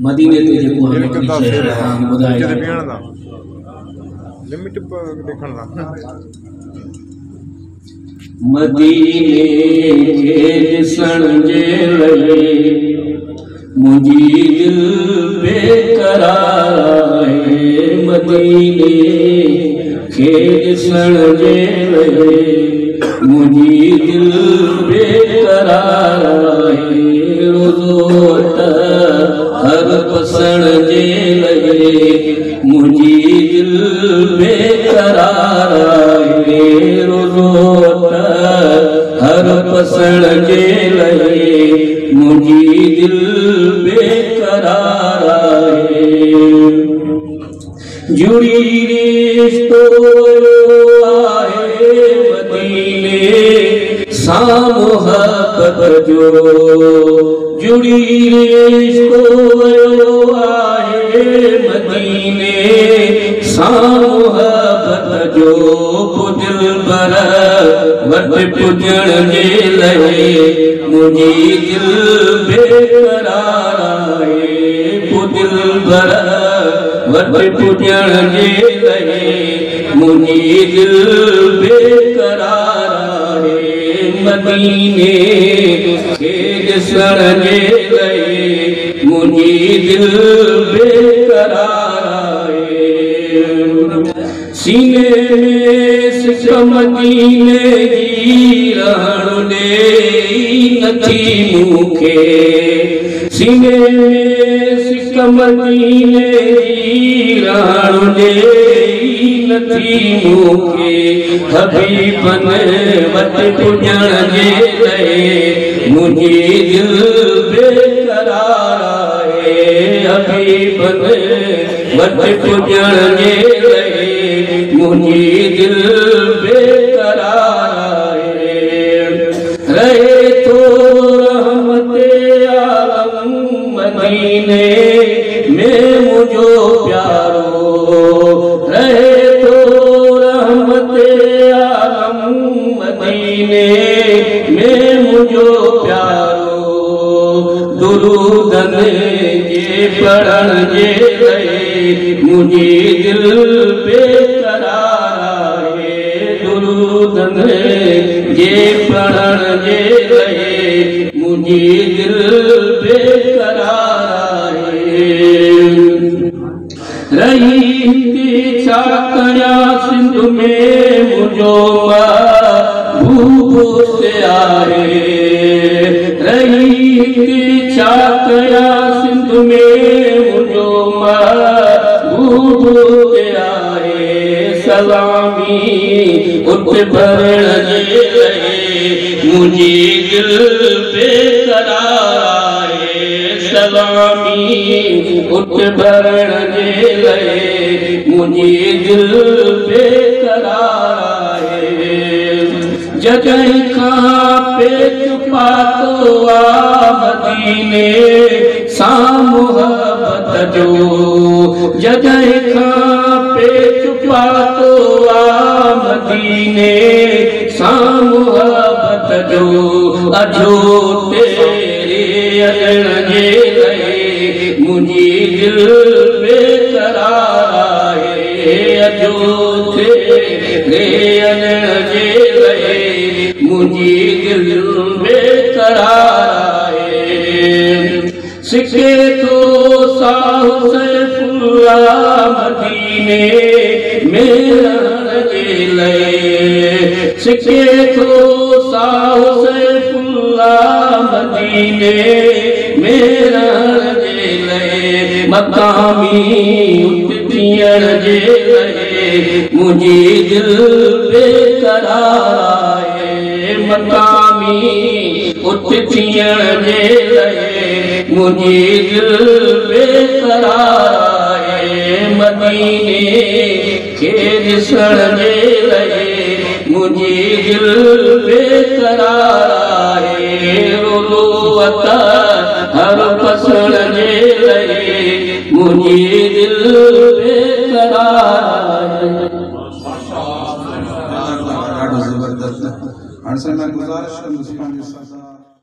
मदीने ते जेको ॿुधाए लिमिट देखण दा मदीने के ॾिसण जे लई मुंहिंजी दिल बेकरार आहे मदीने के ॾिसण जे लई मुंहिंजी दिल बेकरार आहे रोज़ हर पसण जे लई मुंहिंजी दिल बेकरार आहे रोज़ हर पसण जे लई मुंहिंजी दिल बेकरार आहे जुड़ी रिश्तो आहे मदीने सां मोहब्बत जो जुड़ी रिश्तो आहे मदीने सां मोहब्बत जो दिल भर वट पुॼण जे लई मुंहिंजी दिल बेकरार आहे दिल भर वट पुॼण जे लई मुंहिंजी दिल बेकरार आहे मदीने खे ॾिसण जे लई मुंहिंजी दिल बेकरार आहे सीने में सिक मदीने जी रहण ॾे नथी मूंखे सीने में सिक मदीने जी रहण ॾे नथी मूंखे हबीबन वट पुॼण जे लई मुंहिंजी दिल बेकरार आहे हबीबन वट पुॼण जे लई मुंहिंजी दिल बेकरार आहे रहे थो रहमते आलम मदीने में मुंहिंजो प्यारो रहे थो रहमते आलम मदीने में मुंहिंजो प्यारो दुरूदन जे पढ़ण जे लई मुंहिंजी दिल बेकरार आहे दुरूदन जे पढ़ण जे लई मुंहिंजी दिल बेकरार आहे रही छा कयां सिंध में मुंहिंजो महबूब आहे रही छा कयां सिंध में मुंहिंजो महबूब आहे सलामी उठ भरण जे लई मुंहिंजी दिल बेकरार आहे सलामी उठ भरण जे लई मुंहिंजी दिल बेकरार आहे जॾहिं खां पेच पातो आहे मदीने सां मोहब्बत जो जॾहिं खां पेच पातो आहे मदीने सां मोहब्बत जो अजो तेरे अचण जे लई मुंहिंजी दिल बेकरार आहे अजो तेरे अचण जे लई मुंहिंजी दिल बेकरार आहे सिके थो साहु सैफुल्लाह मदीने में रहण जे लई सिके थो साहु सैफुल्लाह मदीने में रहण जे लई मकामी उठ थियण जे लई मुंहिंजी दिल बेकरार आहे मकामी उठ थियण जे लई मुंहिंजी दिल बेकरार आहे मदीने खे ॾिसण जे लई मुंहिंजी दिल बेकरार आहे रोज़ हर पसण जे लई मुंहिंजी दिल बेकरार आहे। ज़बरदस्त हाणे साईं मां गुज़ारिश कंदुसि पंहिंजे सरदार